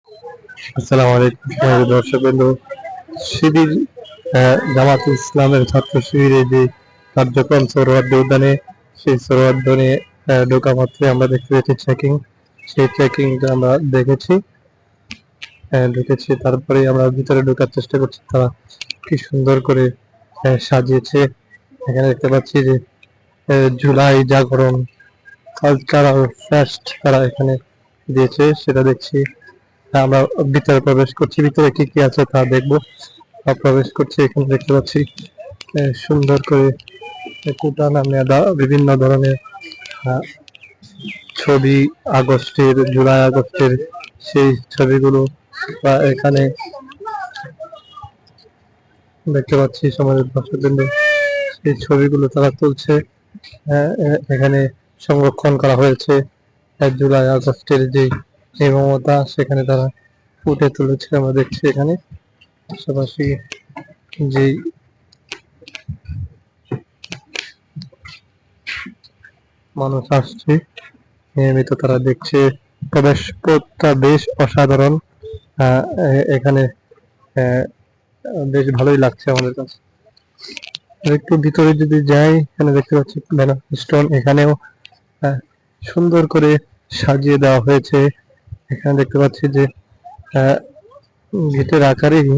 আসসালামু আলাইকুম সুপ্রিয় দর্শকবৃন্দ। শিবির জামাত ইসলামের ছাত্র শিবিরে যে কার্যক্রম সোহরাওয়ার্দী উদ্যানে, সেই সোহরাওয়ার্দী উদ্যানে ঢোকা মাত্রই আমরা দেখতে পেয়েছি চেকিং। সেই চেকিংটা আমরা ঢুকেছি, তারপরে আমরা ভিতরে ঢোকার চেষ্টা করছি। তারা কি সুন্দর করে সাজিয়েছে। এখানে দেখতে পাচ্ছি যে জুলাই জাগরণ কালচারাল ফেস্ট তারা এখানে দিয়েছে, সেটা দেখছি। আমরা ভিতরে প্রবেশ করছি, ভিতরে কি কি আছে তা দেখবো। প্রবেশ করছি, এখানে দেখতে পাচ্ছি সুন্দর করে কুটা নামে বিভিন্ন ধরনের আহ, ছবি, আগস্টের, জুলাই আগস্টের সেই ছবিগুলো এখানে দেখতে পাচ্ছি। সমাজের দর্শকবৃন্দ সেই ছবিগুলো তারা তুলছে। এখানে সংরক্ষণ করা হয়েছে জুলাই আগস্টের যে নির্মমতা, সেখানে তারা ফুটে তুলেছে। আমরা দেখছি এখানে পাশাপাশি যে মানুষ আসছে নিয়মিত, তারা দেখছে। প্রবেশ পথটা বেশ অসাধারণ। এখানে আহ, বেশ ভালোই লাগছে আমাদের কাছে। একটু ভিতরে যদি যাই, এখানে দেখতে পাচ্ছি ব্যানার স্টোন, এখানেও আহ, সুন্দর করে সাজিয়ে দেওয়া হয়েছে। এখানে দেখতে পাচ্ছি যে গেটের আকারেই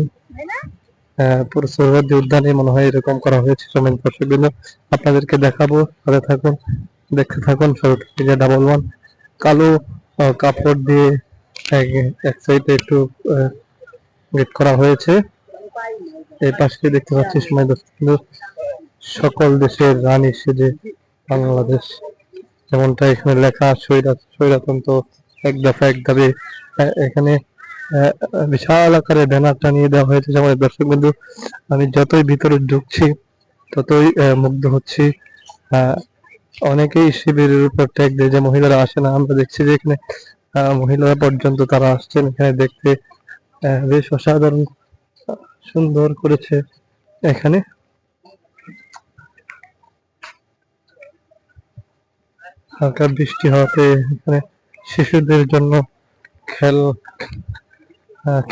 পুরো সোহরাওয়ার্দী উদ্যানে মনে হয় এরকম করা হয়েছে। সময় দর্শকবৃন্দ আপনাদেরকে দেখাবো, সাথে থাকুন, দেখতে থাকুন। সরকারি ডাবল ওয়ান কালো কাপড় দিয়ে এক সাইডে একটু গেট করা হয়েছে। এই পাশে দেখতে পাচ্ছি সময় দর্শকবৃন্দ সকল দেশের রানী সেজে বাংলাদেশ, যেমনটা এখানে লেখা স্বৈরতন্ত্র এক দফা এক দাবি। এখানে বিশাল আকারে ব্যানার টানিয়ে দেওয়া হয়েছে। যেমন দর্শক বিন্দু, আমি যতই ভিতরে ঢুকছি ততই মুগ্ধ হচ্ছি। অনেকেই শিবিরের উপর ট্যাগ দেয় যে মহিলারা আসে না। আমরা দেখছি যে এখানে মহিলারা পর্যন্ত তারা আসছেন এখানে দেখতে। বেশ অসাধারণ সুন্দর করেছে এখানে। হালকা বৃষ্টি হওয়াতে এখানে শিশুদের জন্য খেল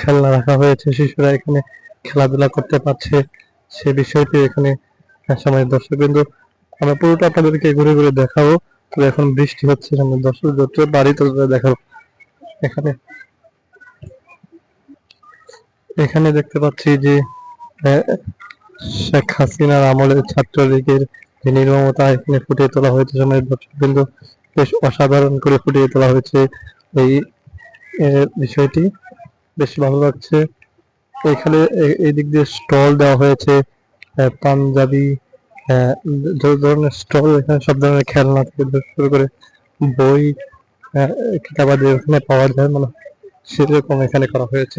খেলনা রাখা হয়েছে। শিশুরা এখানে খেলাধুলা করতে পারছে, সে বিষয়টি এখানে সময় দর্শকবৃন্দ আমরা পুরোটা আপনাদেরকে ঘুরে ঘুরে দেখাবো। তবে এখন বৃষ্টি হচ্ছে, সামনে দর্শক যত বাড়ি তত দেখাবো। এখানে এখানে দেখতে পাচ্ছি যে শেখ হাসিনার আমলের ছাত্রলীগের যে নির্মমতা এখানে ফুটিয়ে তোলা হয়েছে। সময় দর্শকবৃন্দ বেশ অসাধারণ করে ফুটিয়ে তোলা হয়েছে এই বিষয়টি, বেশ ভালো লাগছে। এখানে এই দিক দিয়ে স্টল দেওয়া হয়েছে, পাঞ্জাবি যত ধরনের স্টল, এখানে সব ধরনের খেলনা থেকে শুরু করে বই, কিতাবাদি ওখানে পাওয়া যায়, মানে সেরকম এখানে করা হয়েছে।